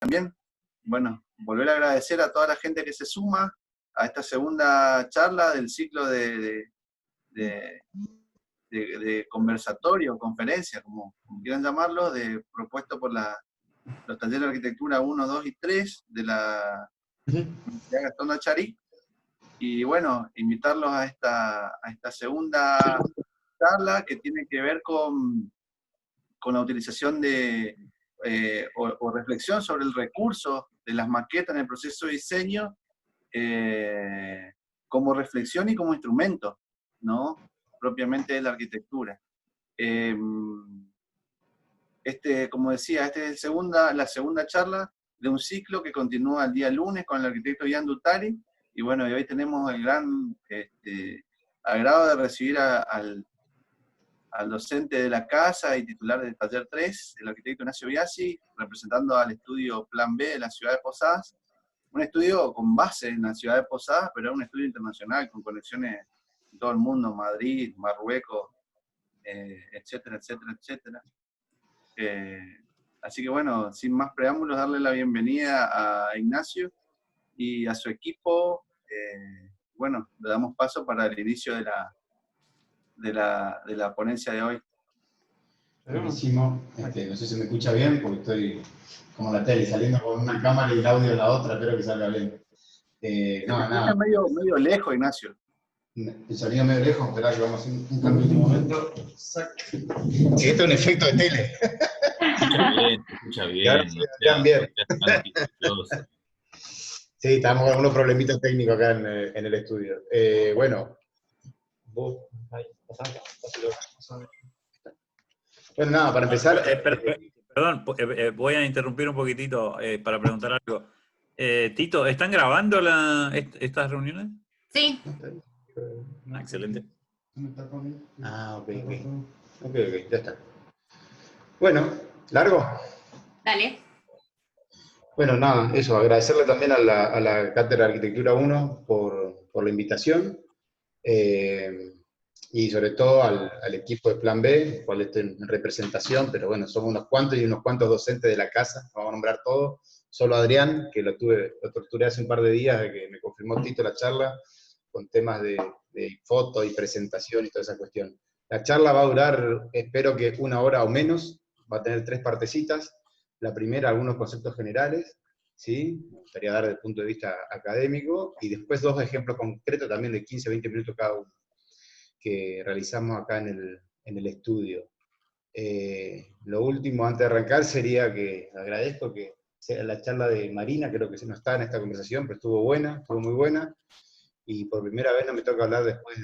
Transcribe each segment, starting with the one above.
también, bueno, volver a agradecer a toda la gente que se suma a esta segunda charla del ciclo de, de conversatorio, conferencia, como quieran llamarlo, propuesto por los talleres de arquitectura 1, 2 y 3 de la Universidad Gastón Nachari. Y bueno, invitarlos a esta segunda charla que tiene que ver con la utilización o reflexión sobre el recurso de las maquetas en el proceso de diseño como reflexión y como instrumento, ¿no? Propiamente de la arquitectura. Como decía, esta es la segunda charla de un ciclo que continúa el día lunes con el arquitecto Ian Duttari, y bueno, y hoy tenemos el gran agrado de recibir al docente de la casa y titular del taller 3, el arquitecto Ignacio Biasi, representando al estudio Plan B de la ciudad de Posadas, un estudio con base en la ciudad de Posadas, pero es un estudio internacional con conexiones en todo el mundo, Madrid, Marruecos, etcétera, etcétera, etcétera. Así que bueno, sin más preámbulos, darle la bienvenida a Ignacio y a su equipo. Bueno, le damos paso para el inicio de la ponencia de hoy. Buenísimo. No sé si me escucha bien, porque estoy como la tele, saliendo con una cámara y el audio en la otra, espero que salga bien. Nada. Medio lejos, Ignacio. El sonido medio lejos, esperá que vamos a hacer un cambio en un momento. Esto es un efecto de tele. Escucha bien. Sí, estamos con algunos problemitas técnicos acá en el estudio. Bueno, vos... Bueno, nada, para empezar... Perdón, voy a interrumpir un poquitito para preguntar algo. Tito, ¿están grabando estas reuniones? Sí. Excelente. Ok, ya está. Bueno, ¿largo? Dale. Bueno, nada, eso, agradecerle también a la Cátedra de Arquitectura 1 por la invitación, y sobre todo al equipo de Plan B, el cual estoy en representación, pero bueno, somos unos cuantos y unos cuantos docentes de la casa, vamos a nombrar todos. Solo Adrián, que lo torturé hace un par de días, de que me confirmó Tito la charla, con temas de foto y presentación y toda esa cuestión. La charla va a durar, espero que 1 hora o menos, va a tener 3 partecitas. La primera, algunos conceptos generales, ¿sí? Me gustaría dar desde el punto de vista académico, y después 2 ejemplos concretos también de 15-20 minutos cada uno, que realizamos acá en el estudio. Lo último, antes de arrancar, sería que agradezco que sea la charla de Marina, creo que se no está en esta conversación, pero estuvo buena, estuvo muy buena, y por primera vez no me toca hablar después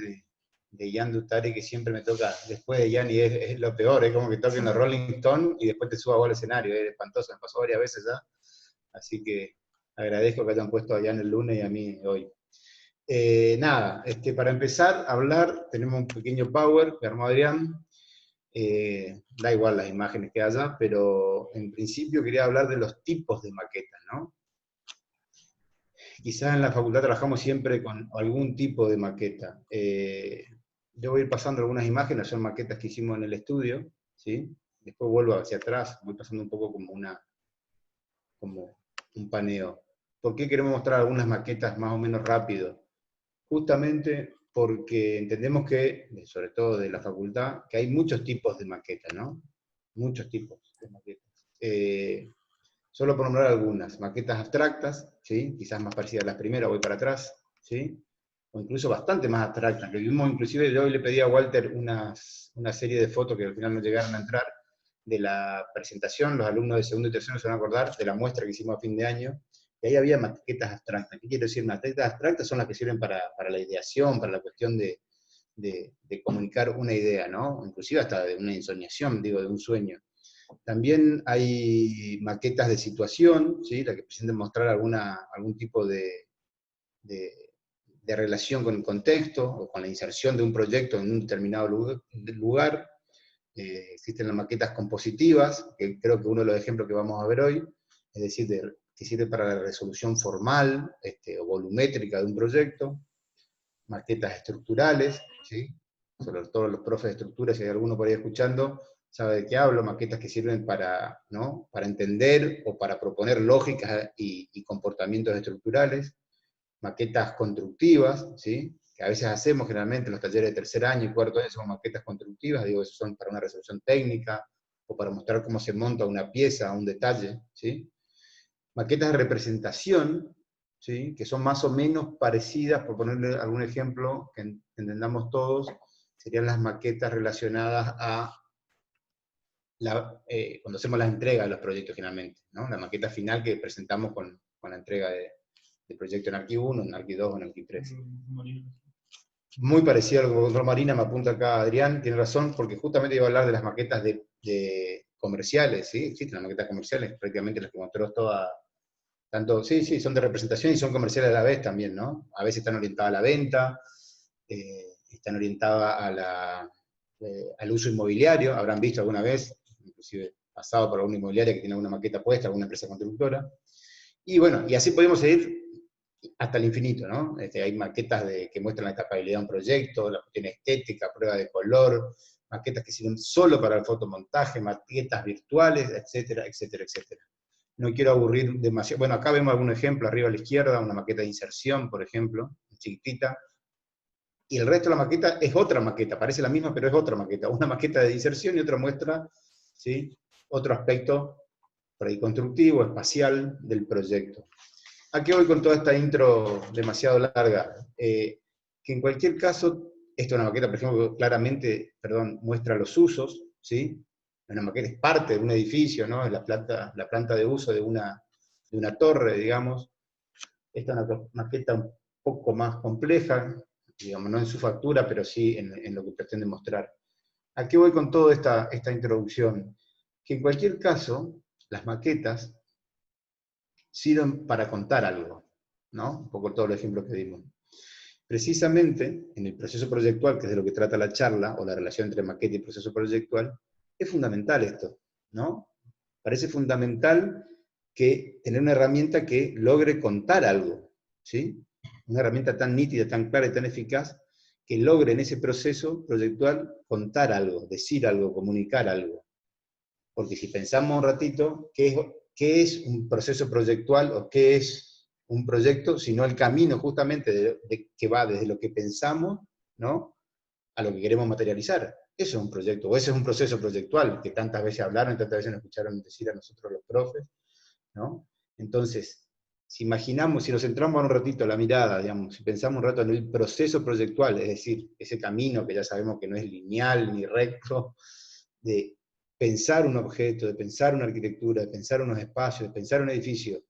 de Ian Duttari, que siempre me toca después de Ian, y es lo peor, es como que toquen los Rolling Stones y después te suba al escenario, es espantoso, me pasó varias veces ya, así que agradezco que hayan puesto a Ian el lunes y a mí hoy. Nada, para empezar a hablar, tenemos un pequeño power que armó Adrián, da igual las imágenes que haya, pero en principio quería hablar de los tipos de maquetas, ¿no? Quizás en la facultad trabajamos siempre con algún tipo de maqueta. Yo voy a ir pasando algunas imágenes, son maquetas que hicimos en el estudio, ¿sí? Después vuelvo hacia atrás, voy pasando un poco como un paneo. ¿Por qué queremos mostrar algunas maquetas más o menos rápido? Justamente porque entendemos que, sobre todo de la facultad, que hay muchos tipos de maquetas, ¿no? Muchos tipos de maquetas. Solo por nombrar algunas, maquetas abstractas, ¿sí? Quizás más parecidas a las primeras, voy para atrás, ¿sí? O incluso bastante más abstractas, que vimos inclusive, yo hoy le pedí a Walter una serie de fotos que al final no llegaron a entrar, de la presentación, los alumnos de segundo y tercero se van a acordar, de la muestra que hicimos a fin de año, y ahí había maquetas abstractas. ¿Qué quiero decir? Maquetas abstractas son las que sirven para la ideación, para la cuestión de comunicar una idea, ¿no? Inclusive hasta de una ensoñación, digo, de un sueño. También hay maquetas de situación, ¿sí? La que pretenden mostrar algún tipo de relación con el contexto, o con la inserción de un proyecto en un determinado lugar. Existen las maquetas compositivas, que creo que uno de los ejemplos que vamos a ver hoy, es decir, que sirve para la resolución formal o volumétrica de un proyecto. Maquetas estructurales, ¿sí? Sobre todo los profes de estructura, si hay alguno por ahí escuchando, sabe de qué hablo, maquetas que sirven para, ¿no?, para entender o para proponer lógicas y comportamientos estructurales, maquetas constructivas, ¿sí?, que a veces hacemos generalmente en los talleres de tercer año y cuarto año, son maquetas constructivas, digo, eso son para una resolución técnica, o para mostrar cómo se monta una pieza, un detalle, ¿sí? Maquetas de representación, ¿sí?, que son más o menos parecidas, por ponerle algún ejemplo que entendamos todos, serían las maquetas relacionadas a cuando hacemos la entrega de los proyectos finalmente, ¿no? La maqueta final que presentamos con la entrega del proyecto en Arqui 1, en Arqui 2 o en Arqui 3. Muy parecido a lo que contó Marina, me apunta acá Adrián, tiene razón, porque justamente iba a hablar de las maquetas de comerciales, ¿sí? Existen las maquetas comerciales, prácticamente las que mostró toda, tanto, sí, son de representación y son comerciales a la vez también, ¿no? A veces están orientadas a la venta, están orientadas al uso inmobiliario, habrán visto alguna vez, inclusive pasado por alguna inmobiliaria que tiene alguna maqueta puesta, alguna empresa constructora. Y bueno, y así podemos seguir hasta el infinito, ¿no? Hay maquetas que muestran la escapabilidad de un proyecto, la cuestión estética, prueba de color, maquetas que sirven solo para el fotomontaje, maquetas virtuales, etcétera, etcétera, etcétera. No quiero aburrir demasiado. Bueno, acá vemos algún ejemplo arriba a la izquierda, una maqueta de inserción, por ejemplo, chiquitita. Y el resto de la maqueta es otra maqueta, parece la misma, pero es otra maqueta. Una maqueta de inserción y otra muestra, ¿sí?, otro aspecto por ahí constructivo, espacial del proyecto. ¿A qué voy con toda esta intro demasiado larga? Que en cualquier caso, esta es una maqueta, por ejemplo, que claramente, muestra los usos, ¿sí? Una maqueta es parte de un edificio, ¿no? Es la planta de uso de una torre, digamos. Esta es una maqueta un poco más compleja, digamos, no en su factura, pero sí en lo que pretende mostrar. ¿A qué voy con toda esta introducción? Que en cualquier caso, las maquetas sirven para contar algo, ¿no? Un poco todos los ejemplos que dimos. Precisamente, en el proceso proyectual, que es de lo que trata la charla, o la relación entre maqueta y proceso proyectual, es fundamental esto, ¿no? Parece fundamental que tener una herramienta que logre contar algo, ¿sí? Una herramienta tan nítida, tan clara y tan eficaz, que logre en ese proceso proyectual contar algo, decir algo, comunicar algo. Porque si pensamos un ratito, ¿qué es un proceso proyectual o qué es un proyecto, sino el camino justamente que va desde lo que pensamos, ¿no?, a lo que queremos materializar? Eso es un proyecto, o ese es un proceso proyectual, que tantas veces hablaron, tantas veces nos escucharon decir a nosotros los profes, ¿no? Entonces, si imaginamos, si nos centramos un ratito la mirada, digamos, si pensamos un rato en el proceso proyectual, es decir, ese camino que ya sabemos que no es lineal ni recto, de pensar un objeto, de pensar una arquitectura, de pensar unos espacios, de pensar un edificio,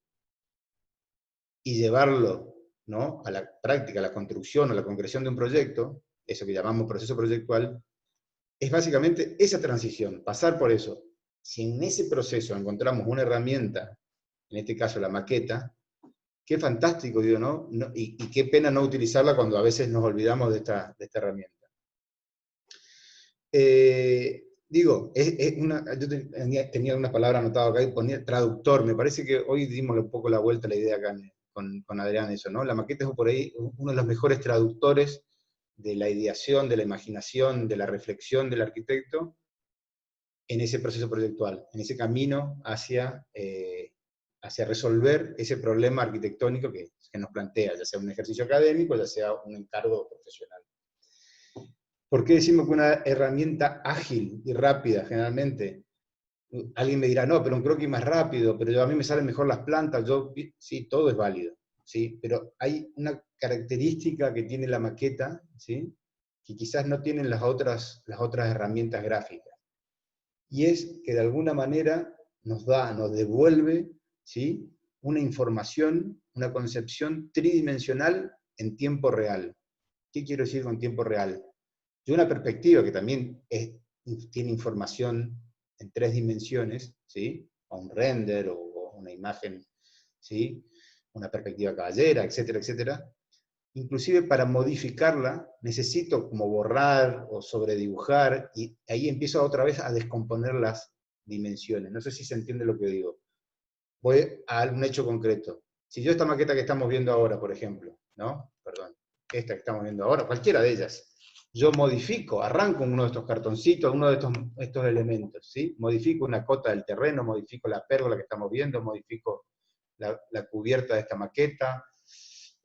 y llevarlo, ¿no?, a la práctica, a la construcción o la concreción de un proyecto, eso que llamamos proceso proyectual, es básicamente esa transición, pasar por eso. Si en ese proceso encontramos una herramienta, en este caso la maqueta, qué fantástico, digo, ¿no? Y qué pena no utilizarla cuando a veces nos olvidamos de esta herramienta. Digo, yo tenía una palabra anotada acá y ponía traductor. Me parece que hoy dimos un poco la vuelta a la idea acá con Adrián, eso, ¿no? La maqueta es por ahí uno de los mejores traductores de la ideación, de la imaginación, de la reflexión del arquitecto en ese proceso proyectual, en ese camino hacia resolver ese problema arquitectónico que nos plantea, ya sea un ejercicio académico, ya sea un encargo profesional. ¿Por qué decimos que una herramienta ágil y rápida, generalmente? Alguien me dirá, no, pero un croquis más rápido, pero a mí me salen mejor las plantas, sí, todo es válido, ¿sí? Pero hay una característica que tiene la maqueta, ¿sí?, que quizás no tienen las otras herramientas gráficas. Y es que de alguna manera nos devuelve, ¿sí?, una información, una concepción tridimensional en tiempo real. ¿Qué quiero decir con tiempo real? De una perspectiva que también tiene información en 3 dimensiones, ¿sí?, o un render, o una imagen, ¿sí?, una perspectiva caballera, etcétera, etcétera. Inclusive para modificarla necesito como borrar o sobredibujar, y ahí empiezo otra vez a descomponer las dimensiones. No sé si se entiende lo que digo. Voy a un hecho concreto. Si yo esta maqueta que estamos viendo ahora, por ejemplo, ¿no? Perdón, esta que estamos viendo ahora, cualquiera de ellas, yo modifico, arranco uno de estos cartoncitos, uno de estos elementos, ¿sí? Modifico una cota del terreno, modifico la pérgola que estamos viendo, modifico la cubierta de esta maqueta,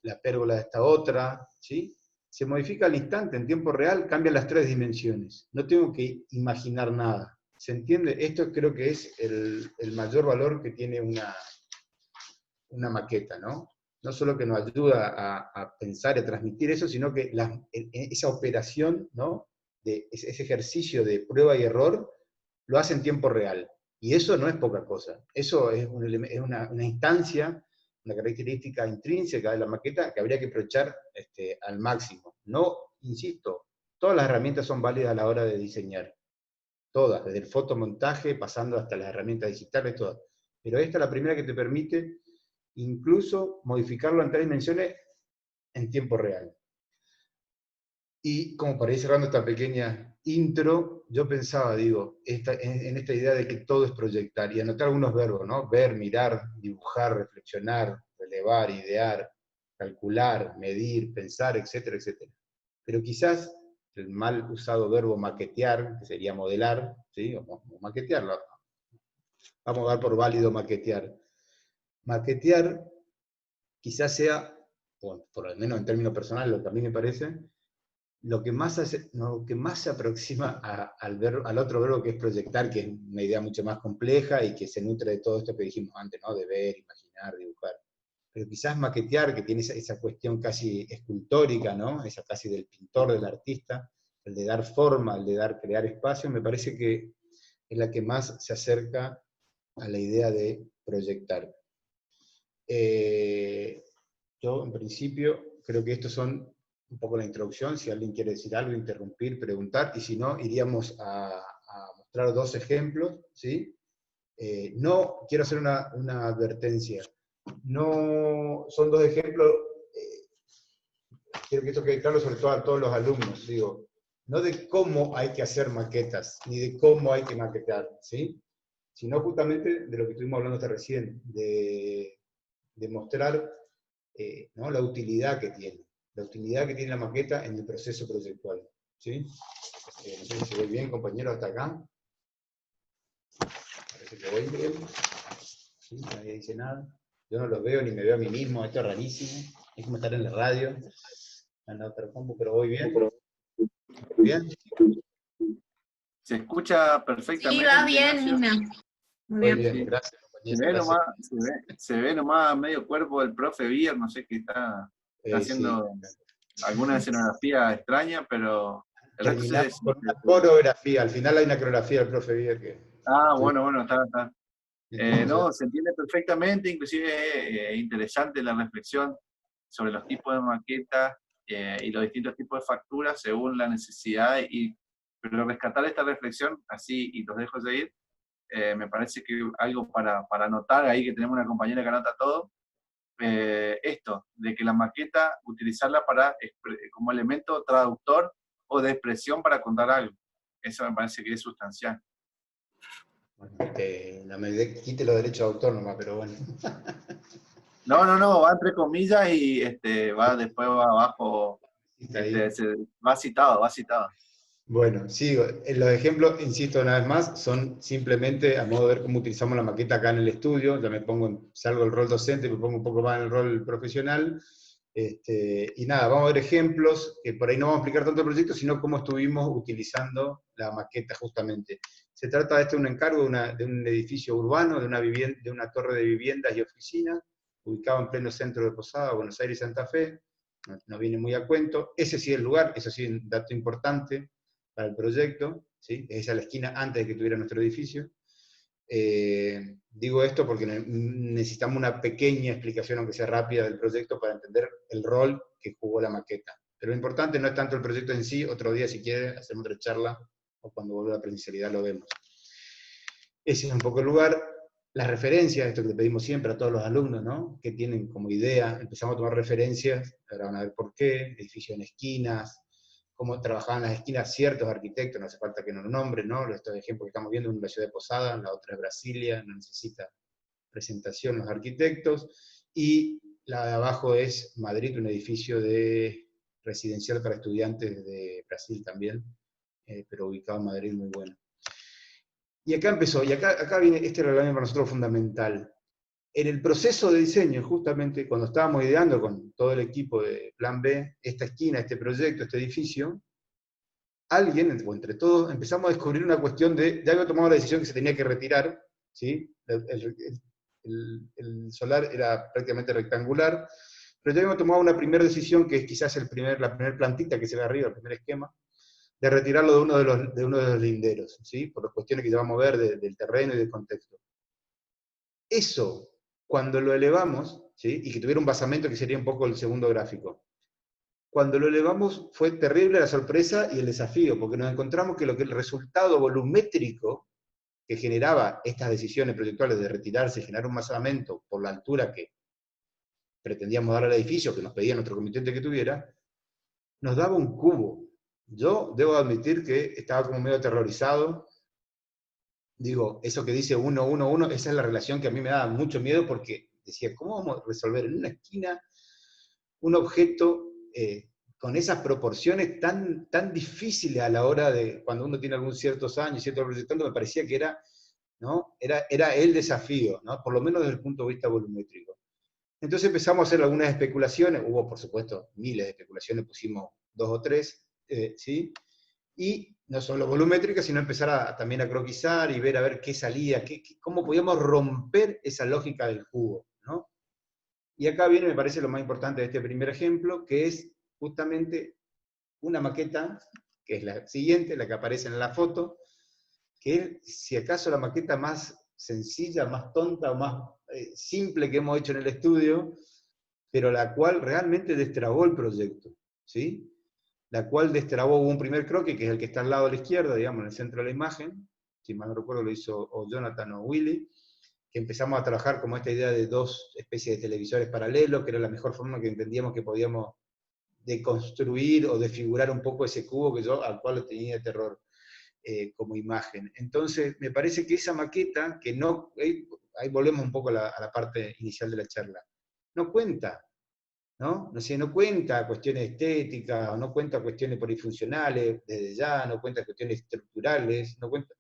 la pérgola de esta otra, ¿sí? Se modifica al instante, en tiempo real, cambian las 3 dimensiones. No tengo que imaginar nada. ¿Se entiende? Esto creo que es el mayor valor que tiene una maqueta, ¿no? No solo que nos ayuda a pensar y a transmitir eso, sino que esa operación, ¿no? Ese ejercicio de prueba y error, lo hace en tiempo real. Y eso no es poca cosa. Eso es una instancia, una característica intrínseca de la maqueta que habría que aprovechar al máximo. No, insisto, todas las herramientas son válidas a la hora de diseñar. Todas, desde el fotomontaje, pasando hasta las herramientas digitales, todas. Pero esta es la primera que te permite incluso modificarlo en 3 dimensiones en tiempo real. Y como para ir cerrando esta pequeña intro, yo pensaba, digo, en esta idea de que todo es proyectar, y anotar algunos verbos, ¿no? Ver, mirar, dibujar, reflexionar, relevar, idear, calcular, medir, pensar, etcétera, etcétera. Pero quizás el mal usado verbo maquetear, que sería modelar, ¿sí? O maquetearlo. Vamos a dar por válido maquetear. Maquetear quizás sea, por lo menos en términos personales, lo que a mí me parece, lo que más se aproxima al otro verbo que es proyectar, que es una idea mucho más compleja y que se nutre de todo esto que dijimos antes, ¿no? De ver, imaginar, dibujar. Pero quizás maquetear, que tiene esa cuestión casi escultórica, ¿no? Esa casi del pintor, del artista, el de dar forma, el de crear espacio, me parece que es la que más se acerca a la idea de proyectar. Yo, en principio, creo que estos son un poco la introducción. Si alguien quiere decir algo, interrumpir, preguntar, y si no, iríamos a mostrar 2 ejemplos, ¿sí? No, quiero hacer una advertencia. No, son 2 ejemplos, quiero que esto quede claro sobre todo a todos los alumnos, digo, no de cómo hay que hacer maquetas, ni de cómo hay que maquetar, ¿sí? Sino justamente de lo que estuvimos hablando hasta recién, de mostrar ¿no? La utilidad que tiene la maqueta en el proceso proyectual. ¿Sí? No sé si voy bien, compañeros, hasta acá. Parece que voy bien. ¿Sí? Nadie dice nada. Yo no los veo ni me veo a mí mismo, esto es rarísimo. Es como estar en la radio, en la otra compu, pero voy bien. ¿Bien? Se escucha perfectamente. Sí, va bien, Nina. Muy bien, gracias, compañero. Se ve nomás medio cuerpo del profe Bier, no sé qué está haciendo alguna escenografía extraña, pero el resto Terminamos con una coreografía, al final hay una coreografía del profe Bier que... Bueno, está. No, se entiende perfectamente, inclusive interesante la reflexión sobre los tipos de maquetas y los distintos tipos de facturas según la necesidad, pero rescatar esta reflexión así, y los dejo seguir, me parece que algo para anotar ahí, que tenemos una compañera que anota todo, esto, de que la maqueta, utilizarla como elemento traductor o de expresión para contar algo. Eso me parece que es sustancial. No me quite los derechos de autor nomás, pero bueno. No, va entre comillas y después va abajo, va citado. Bueno, sigo. Los ejemplos, insisto una vez más, son simplemente a modo de ver cómo utilizamos la maqueta acá en el estudio. Ya salgo del rol docente, me pongo un poco más en el rol profesional. Y nada, vamos a ver ejemplos, que por ahí no vamos a explicar tanto el proyecto, sino cómo estuvimos utilizando la maqueta justamente. Se trata de un encargo de un edificio urbano, de una torre de viviendas y oficinas, ubicado en pleno centro de Posada, Buenos Aires y Santa Fe. No viene muy a cuento. Ese sí es el lugar, eso sí es un dato importante para el proyecto, ¿sí? Esa es la esquina antes de que tuviera nuestro edificio. Digo esto porque necesitamos una pequeña explicación, aunque sea rápida, del proyecto para entender el rol que jugó la maqueta. Pero lo importante no es tanto el proyecto en sí, otro día si quiere hacemos otra charla, o cuando vuelva a la presencialidad lo vemos. Ese es un poco el lugar. Las referencias, esto que le pedimos siempre a todos los alumnos, ¿no? Que tienen como idea, empezamos a tomar referencias, ahora van a ver por qué, edificios en esquinas, cómo trabajaban las esquinas ciertos arquitectos, no hace falta que nos nombren, ¿no? Estos ejemplos que estamos viendo, una en la ciudad de Posada, la otra es Brasilia, no necesita presentación los arquitectos, y la de abajo es Madrid, un edificio de residencial para estudiantes de Brasil también, pero ubicado en Madrid, muy bueno. Y acá empezó, y acá viene este reglamento para nosotros fundamental. En el proceso de diseño, justamente cuando estábamos ideando con todo el equipo de Plan B, esta esquina, este proyecto, este edificio, alguien, o entre todos, empezamos a descubrir una cuestión de, ya había tomado la decisión que se tenía que retirar, ¿sí? El solar era prácticamente rectangular, pero ya habíamos tomado una primera decisión, que es quizás la primera plantita que se ve arriba, el primer esquema, de retirarlo de uno de los linderos, ¿sí? Por las cuestiones que ya vamos a ver del terreno y del contexto. Eso, cuando lo elevamos, ¿sí? Y que tuviera un basamento que sería un poco el segundo gráfico, cuando lo elevamos fue terrible la sorpresa y el desafío, porque nos encontramos que el resultado volumétrico que generaba estas decisiones proyectuales de retirarse y generar un basamento por la altura que pretendíamos dar al edificio, que nos pedía nuestro comitente que tuviera, nos daba un cubo. Yo debo admitir que estaba como medio aterrorizado. Digo, eso que dice 1, 1, 1, esa es la relación que a mí me daba mucho miedo, porque decía, ¿cómo vamos a resolver en una esquina un objeto con esas proporciones tan difíciles a la hora de, cuando uno tiene algún ciertos años, cierto proyectando? Me parecía que era, ¿no? Era el desafío, ¿no? Por lo menos desde el punto de vista volumétrico. Entonces empezamos a hacer algunas especulaciones, hubo por supuesto miles de especulaciones, pusimos 2 o 3, ¿sí? Y no solo volumétrica, sino empezar también a croquisar y ver a ver qué salía, cómo podíamos romper esa lógica del cubo, ¿no? Y acá viene, me parece, lo más importante de este primer ejemplo, que es justamente una maqueta, que es la siguiente, la que aparece en la foto, que es, si acaso, la maqueta más sencilla, más tonta o más simple que hemos hecho en el estudio, pero la cual realmente destrabó el proyecto, ¿sí? La cual destrabó un primer croquis, que es el que está al lado de la izquierda, digamos, en el centro de la imagen, si mal no recuerdo lo hizo o Jonathan o Willy, que empezamos a trabajar como esta idea de 2 especies de televisores paralelos, que era la mejor forma que entendíamos que podíamos deconstruir o desfigurar un poco ese cubo que yo, al cual le tenía terror como imagen. Entonces, me parece que esa maqueta, que no, ahí volvemos un poco a la parte inicial de la charla, no cuenta, ¿no? No sé, no cuenta cuestiones estéticas, o no cuenta cuestiones polifuncionales, desde ya, no cuenta cuestiones estructurales, no cuenta,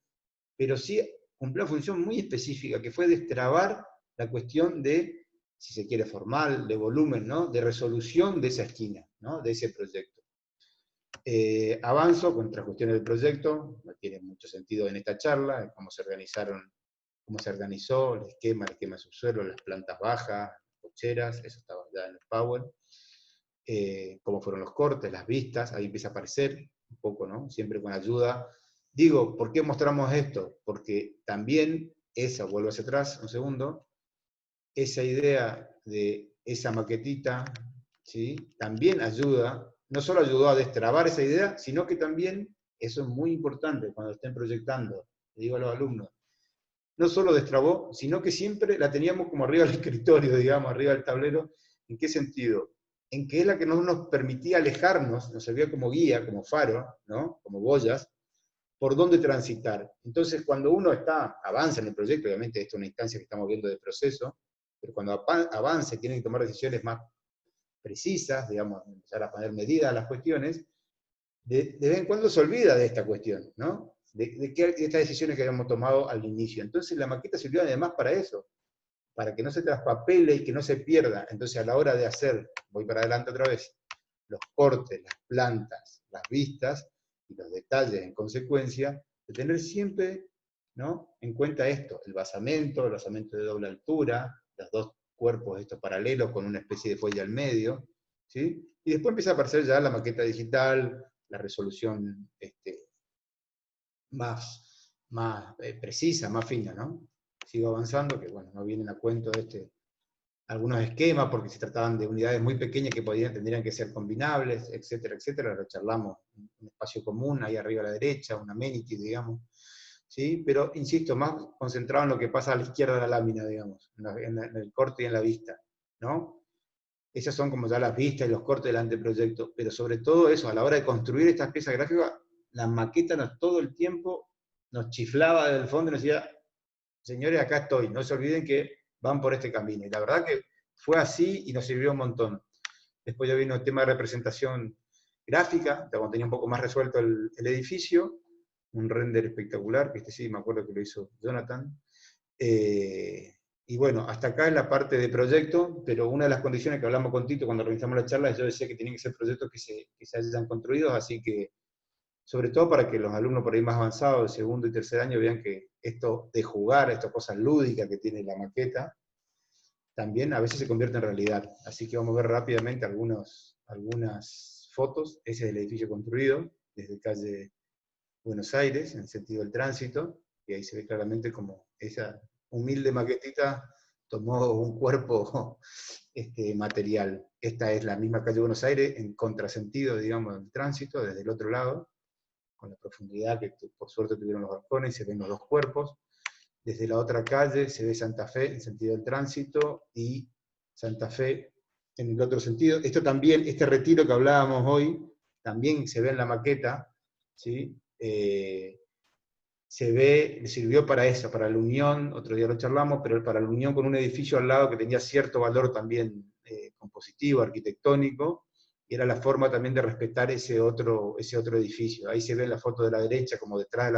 pero sí cumplió una función muy específica, que fue destrabar la cuestión de, si se quiere, formal, de volumen, ¿no? De resolución de esa esquina, ¿no? De ese proyecto. Avanzo con otras cuestiones del proyecto, no tiene mucho sentido en esta charla, cómo se organizó el esquema de subsuelo, las plantas bajas, cocheras, eso estaba ya en el Power, cómo fueron los cortes, las vistas, ahí empieza a aparecer un poco, ¿no? Siempre con ayuda. Digo, ¿por qué mostramos esto? Porque también vuelvo hacia atrás un segundo, esa idea de esa maquetita, ¿sí? También ayuda, no solo ayudó a destrabar esa idea, sino que también, eso es muy importante cuando estén proyectando, le digo a los alumnos, no solo destrabó, sino que siempre la teníamos como arriba del escritorio, digamos, arriba del tablero. ¿En qué sentido? En que es la que no nos permitía alejarnos, nos servía como guía, como faro, ¿no? Como boyas, por dónde transitar. Entonces, cuando uno avanza en el proyecto, obviamente esto es una instancia que estamos viendo de proceso, pero cuando avanza y tiene que tomar decisiones más precisas, digamos, empezar a poner medidas a las cuestiones, de vez en cuando se olvida de esta cuestión, ¿no? De estas decisiones que habíamos tomado al inicio. Entonces la maqueta sirvió además para eso, para que no se traspapele y que no se pierda. Entonces a la hora de hacer, voy para adelante otra vez, los cortes, las plantas, las vistas y los detalles en consecuencia, de tener siempre, ¿no?, en cuenta esto, el basamento de doble altura, los 2 cuerpos estos paralelos con una especie de fuelle al medio, ¿sí? Y después empieza a aparecer ya la maqueta digital, la resolución más precisa, más fina, ¿no? Sigo avanzando, que bueno, no vienen a cuento de algunos esquemas, porque se trataban de unidades muy pequeñas que tendrían que ser combinables, etcétera, etcétera. Lo charlamos, un espacio común, ahí arriba a la derecha, un amenity, digamos. ¿Sí? Pero, insisto, más concentrado en lo que pasa a la izquierda de la lámina, digamos, en el corte y en la vista, ¿no? Esas son como ya las vistas y los cortes del anteproyecto, pero sobre todo eso, a la hora de construir estas piezas gráficas, la maqueta todo el tiempo nos chiflaba desde el fondo y nos decía, señores, acá estoy, no se olviden que van por este camino. Y la verdad que fue así y nos sirvió un montón. Después ya vino el tema de representación gráfica, cuando tenía un poco más resuelto el edificio, un render espectacular, que este sí me acuerdo que lo hizo Jonathan. Y bueno, hasta acá es la parte de proyecto, pero una de las condiciones que hablamos con Tito cuando organizamos la charla, yo decía que tenían que ser proyectos que se hayan construido, así que, sobre todo para que los alumnos por ahí más avanzados, de segundo y tercer año, vean que esto de jugar, estas cosas lúdicas que tiene la maqueta, también a veces se convierte en realidad. Así que vamos a ver rápidamente algunas fotos. Ese es el edificio construido, desde calle Buenos Aires, en el sentido del tránsito, y ahí se ve claramente como esa humilde maquetita tomó un cuerpo material. Esta es la misma calle Buenos Aires, en contrasentido, digamos, del tránsito, desde el otro lado, con la profundidad que por suerte tuvieron los balcones, se ven los dos cuerpos. Desde la otra calle se ve Santa Fe en sentido del tránsito, y Santa Fe en el otro sentido. Esto también, este retiro que hablábamos hoy, también se ve en la maqueta, ¿sí? Se ve, sirvió para eso, para la unión, otro día lo charlamos, pero para la unión con un edificio al lado que tenía cierto valor también compositivo, arquitectónico, y era la forma también de respetar ese otro edificio. Ahí se ve en la foto de la derecha, como detrás de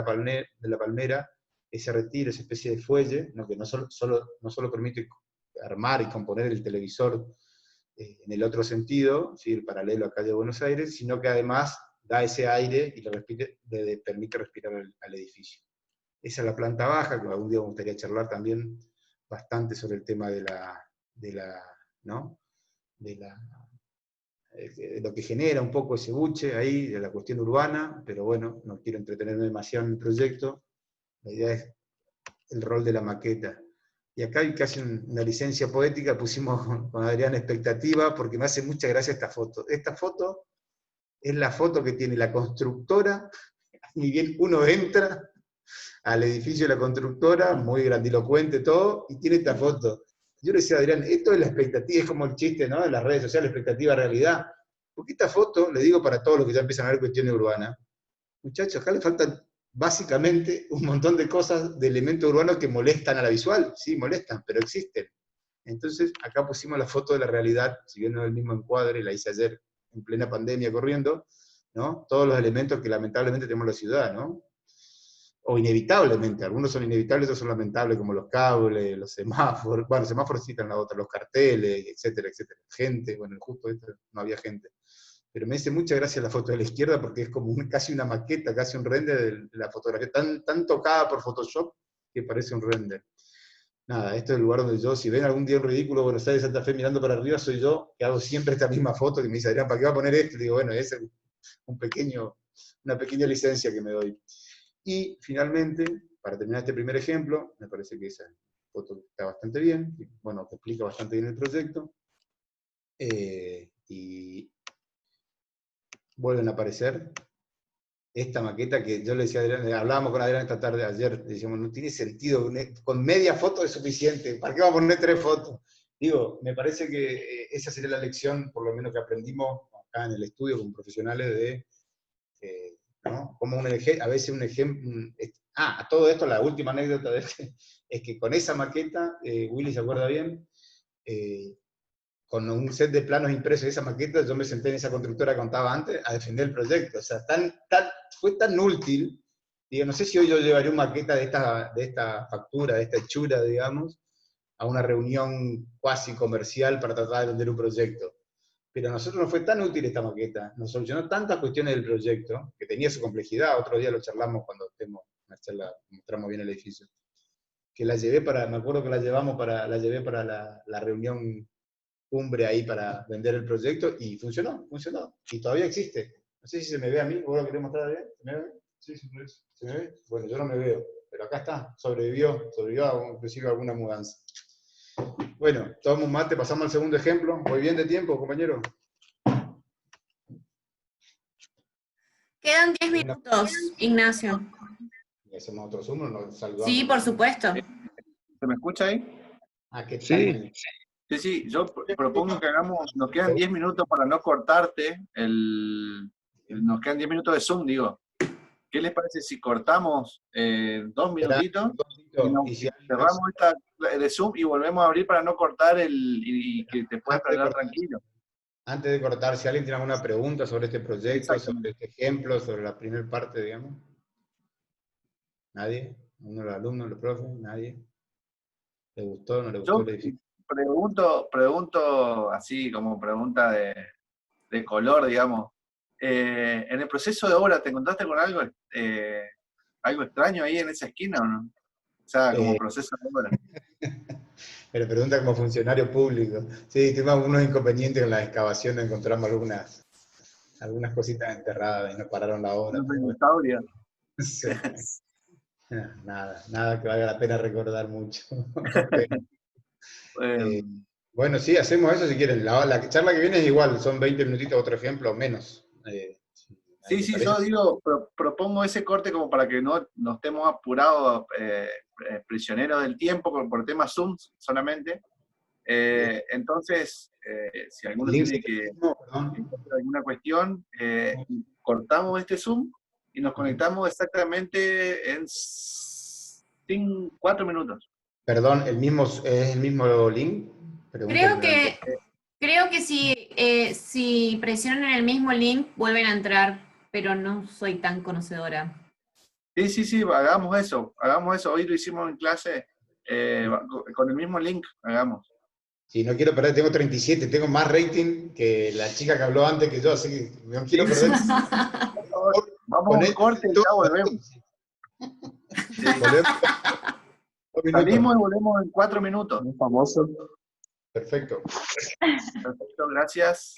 la palmera, ese retiro, esa especie de fuelle, ¿no? Que no solo permite armar y componer el televisor en el otro sentido, ¿sí? El paralelo a calle Buenos Aires, sino que además da ese aire y le permite respirar al edificio. Esa es la planta baja, que algún día me gustaría charlar también bastante sobre el tema de lo que genera un poco ese buche ahí, de la cuestión urbana, pero bueno, no quiero entretenerme demasiado en el proyecto. La idea es el rol de la maqueta. Y acá hay casi una licencia poética, pusimos con Adrián expectativa, porque me hace mucha gracia esta foto. Esta foto es la foto que tiene la constructora, ni bien uno entra al edificio de la constructora, muy grandilocuente todo, y tiene esta foto. Yo le decía a Adrián, esto es la expectativa, es como el chiste, ¿no? En las redes sociales, expectativa, realidad. Porque esta foto, le digo para todos los que ya empiezan a ver cuestiones urbanas, muchachos, acá le faltan básicamente un montón de cosas, de elementos urbanos que molestan a la visual, sí, molestan, pero existen. Entonces, acá pusimos la foto de la realidad, siguiendo el mismo encuadre, la hice ayer en plena pandemia corriendo, ¿no? Todos los elementos que lamentablemente tenemos en la ciudad, ¿no? O inevitablemente, algunos son inevitables, otros son lamentables, como los cables, los semáforos, bueno, los semáforos citan la otra, los carteles, etcétera, etcétera. Gente, bueno, justo esto no había gente. Pero me hace mucha gracia la foto de la izquierda porque es como casi una maqueta, casi un render de la fotografía, tan tocada por Photoshop que parece un render. Nada, esto es el lugar donde yo, si ven algún día un ridículo Buenos Aires, Santa Fe mirando para arriba, soy yo, que hago siempre esta misma foto, que me dice Adrián, ¿para qué va a poner esto? Y digo, bueno, es una pequeña licencia que me doy. Y finalmente, para terminar este primer ejemplo, me parece que esa foto está bastante bien, bueno, que explica bastante bien el proyecto, y vuelven a aparecer esta maqueta que yo le decía a Adrián, hablábamos con Adrián esta tarde, ayer, decíamos, no tiene sentido, con media foto es suficiente, ¿para qué vamos a poner 3 fotos? Digo, me parece que esa sería la lección, por lo menos que aprendimos acá en el estudio con profesionales de, ¿no? Como a veces un ejemplo, a todo esto, la última anécdota de es que con esa maqueta, Willy se acuerda bien, con un set de planos impresos de esa maqueta, yo me senté en esa constructora que contaba antes a defender el proyecto. O sea, fue tan útil, digo, no sé si hoy yo llevaría una maqueta de esta factura, de esta hechura, digamos, a una reunión cuasi comercial para tratar de vender un proyecto. Pero a nosotros nos fue tan útil esta maqueta, nos solucionó tantas cuestiones del proyecto, que tenía su complejidad, otro día lo charlamos cuando estemos una charla, mostramos bien el edificio, que la llevé me acuerdo que la llevé para la reunión cumbre ahí para vender el proyecto, y funcionó, y todavía existe. No sé si se me ve a mí, ¿vos lo querés mostrar bien? ¿Se me ve? Sí, ¿se me ve? Bueno, yo no me veo, pero acá está, sobrevivió inclusive a alguna mudanza. Bueno, tomamos un mate, pasamos al segundo ejemplo. Muy bien de tiempo, compañero. Quedan 10 minutos, Ignacio. ¿Y hacemos otro zoom o nos saludamos? Sí, por supuesto. ¿Se me escucha ahí? ¿Qué tal? Sí, yo propongo que nos quedan 10 minutos para no cortarte, nos quedan 10 minutos de Zoom, digo. ¿Qué les parece si cortamos 2 minutitos y cerramos esta de Zoom y volvemos a abrir para no cortar y que te puedas cargar tranquilo? Antes de cortar, si alguien tiene alguna pregunta sobre este proyecto, Exactamente. sobre este ejemplo, sobre la primera parte, digamos. ¿Nadie? ¿Uno de los alumnos, los profes? ¿Nadie? ¿Le gustó, no le gustó? Yo ¿Le dificultó? pregunto así como pregunta de color, digamos. En el proceso de obra, ¿te encontraste con algo extraño ahí en esa esquina o no? O sea, como Eh, proceso de obra. Me pregunta como funcionario público. Sí, tuvimos unos inconvenientes con la excavación, encontramos algunas cositas enterradas y nos pararon la obra, Los pero bueno. dinosaurios. Sí. Nada que valga la pena recordar mucho. Pero, Eh, bueno, sí, hacemos eso si quieren. La charla que viene es igual, son 20 minutitos, otro ejemplo, o menos. Si a sí, alguien le sí, parece. yo digo, propongo ese corte como para que no estemos apurados, prisioneros del tiempo por temas Zoom solamente. Entonces, si El alguno link tiene siempre es que el mismo, perdón. hacer alguna cuestión, cortamos este Zoom y nos conectamos exactamente en 4 minutos. Perdón, es el mismo link. Pregunto Creo porque no que, creo que si presionan el mismo link vuelven a entrar, pero no soy tan conocedora. Sí, sí, sí, hagamos eso. Hoy lo hicimos en clase con el mismo link, hagamos. Sí, no quiero perder, tengo 37, tengo más rating que la chica que habló antes que yo, así que no quiero Sí, perder. sí, por favor, vamos a un Conecten corte y ya todo. volvemos. Sí. Volvemos en 2 minutos. Salimos y volvemos en 4 minutos. Muy famoso. Perfecto. Perfecto, gracias.